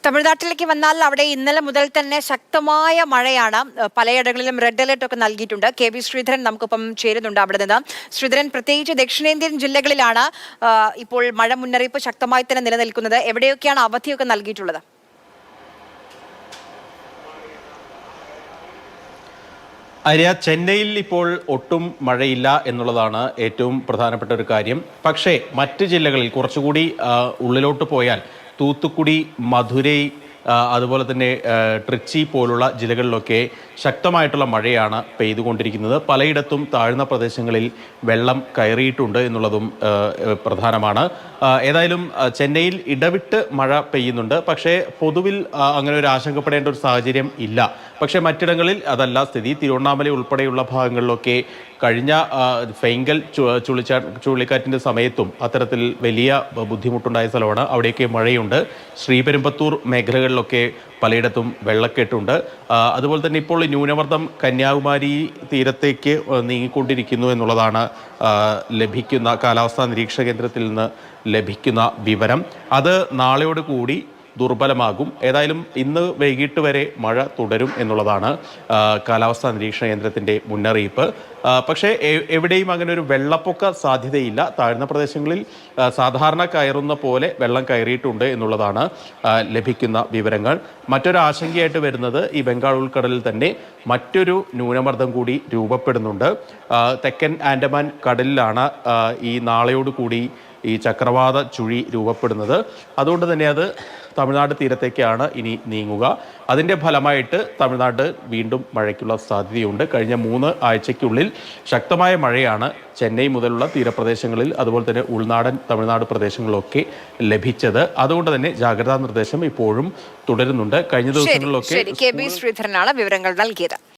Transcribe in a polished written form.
തമിഴ്നാട്ടിലേക്ക് വന്നാൽ അവിടെ ഇന്നലെ മുതൽ തന്നെ ശക്തമായ മഴയാണ്. പലയിടങ്ങളിലും റെഡ് അലർട്ട് ഒക്കെ നൽകിയിട്ടുണ്ട്. കെ.വി. ശ്രീധരൻ നമുക്കൊപ്പം ചേരുന്നുണ്ട് അവിടെ നിന്ന്. ശ്രീധരൻ, പ്രത്യേകിച്ച് ദക്ഷിണേന്ത്യൻ ജില്ലകളിലാണ് ഇപ്പോൾ മഴ മുന്നറിയിപ്പ് ശക്തമായി തന്നെ നിലനിൽക്കുന്നത്. എവിടെയൊക്കെയാണ് അവധിയൊക്കെ നൽകിയിട്ടുള്ളത്? ആര്യ, ചെന്നൈയിൽ ഇപ്പോൾ ഒട്ടും മഴയില്ല എന്നുള്ളതാണ് ഏറ്റവും പ്രധാനപ്പെട്ട ഒരു കാര്യം. പക്ഷേ മറ്റ് ജില്ലകളിൽ കുറച്ചുകൂടി ഉള്ളിലോട്ട് പോയാൽ തൂത്തുക്കുടി, മധുരൈ, അതുപോലെ തന്നെ ട്രിച്ചി പോലുള്ള ജില്ലകളിലൊക്കെ ശക്തമായിട്ടുള്ള മഴയാണ് പെയ്തുകൊണ്ടിരിക്കുന്നത്. പലയിടത്തും താഴ്ന്ന പ്രദേശങ്ങളിൽ വെള്ളം കയറിയിട്ടുണ്ട് എന്നുള്ളതും പ്രധാനമാണ്. ഏതായാലും ചെന്നൈയിൽ ഇടവിട്ട് മഴ പെയ്യുന്നുണ്ട്. പക്ഷേ പൊതുവിൽ അങ്ങനെ ഒരു ആശങ്കപ്പെടേണ്ട ഒരു സാഹചര്യം ഇല്ല. പക്ഷേ മറ്റിടങ്ങളിൽ അതല്ല സ്ഥിതി. തിരുവണ്ണാമല ഉൾപ്പെടെയുള്ള ഭാഗങ്ങളിലൊക്കെ കഴിഞ്ഞ ഫെയ്ങ്കൽ ചുഴലിക്കാറ്റിൻ്റെ സമയത്തും അത്തരത്തിൽ വലിയ ബുദ്ധിമുട്ടുണ്ടായ സ്ഥലമാണ്. അവിടെയൊക്കെ മഴയുണ്ട്. ശ്രീപെരുമ്പത്തൂർ മേഖലകളിലൊക്കെ പലയിടത്തും വെള്ളക്കെട്ടുണ്ട്. അതുപോലെ തന്നെ ഇപ്പോൾ ന്യൂനമർദ്ദം കന്യാകുമാരി തീരത്തേക്ക് നീങ്ങിക്കൊണ്ടിരിക്കുന്നു എന്നുള്ളതാണ് ലഭിക്കുന്ന കാലാവസ്ഥാ നിരീക്ഷണ കേന്ദ്രത്തിൽ നിന്ന് ലഭിക്കുന്ന വിവരം. അത് നാളെയോട് കൂടി ദുർബലമാകും. ഏതായാലും ഇന്ന് വൈകിട്ട് വരെ മഴ തുടരും എന്നുള്ളതാണ് കാലാവസ്ഥാ നിരീക്ഷണ കേന്ദ്രത്തിൻ്റെ മുന്നറിയിപ്പ്. പക്ഷേ എവിടെയും അങ്ങനെ ഒരു വെള്ളപ്പൊക്ക സാധ്യതയില്ല. താഴ്ന്ന പ്രദേശങ്ങളിൽ സാധാരണ കയറുന്ന പോലെ വെള്ളം കയറിയിട്ടുണ്ട് എന്നുള്ളതാണ് ലഭിക്കുന്ന വിവരങ്ങൾ. മറ്റൊരു ആശങ്കയായിട്ട് വരുന്നത് ഈ ബംഗാൾ ഉൾക്കടലിൽ തന്നെ മറ്റൊരു ന്യൂനമർദ്ദം കൂടി രൂപപ്പെടുന്നുണ്ട്. തെക്കൻ ആൻഡമാൻ കടലിലാണ് ഈ നാളെയോടുകൂടി ഈ ചക്രവാത ചുഴി രൂപപ്പെടുന്നത്. അതുകൊണ്ട് തന്നെ അത് തമിഴ്നാട് തീരത്തേക്കാണ് ഇനി നീങ്ങുക. അതിൻ്റെ ഫലമായിട്ട് തമിഴ്നാട് വീണ്ടും മഴയ്ക്കുള്ള സാധ്യതയുണ്ട്. കഴിഞ്ഞ 3 ആഴ്ചയ്ക്കുള്ളിൽ ശക്തമായ മഴയാണ് ചെന്നൈ മുതലുള്ള തീരപ്രദേശങ്ങളിൽ, അതുപോലെ തന്നെ ഉൾനാടൻ തമിഴ്നാട് പ്രദേശങ്ങളിലൊക്കെ ലഭിച്ചത്. അതുകൊണ്ട് തന്നെ ജാഗ്രതാ നിർദ്ദേശം ഇപ്പോഴും തുടരുന്നുണ്ട്. കഴിഞ്ഞ ദിവസങ്ങളിലൊക്കെ കെ.ബി. ശ്രീധരനാണ് വിവരങ്ങൾ നൽകിയത്.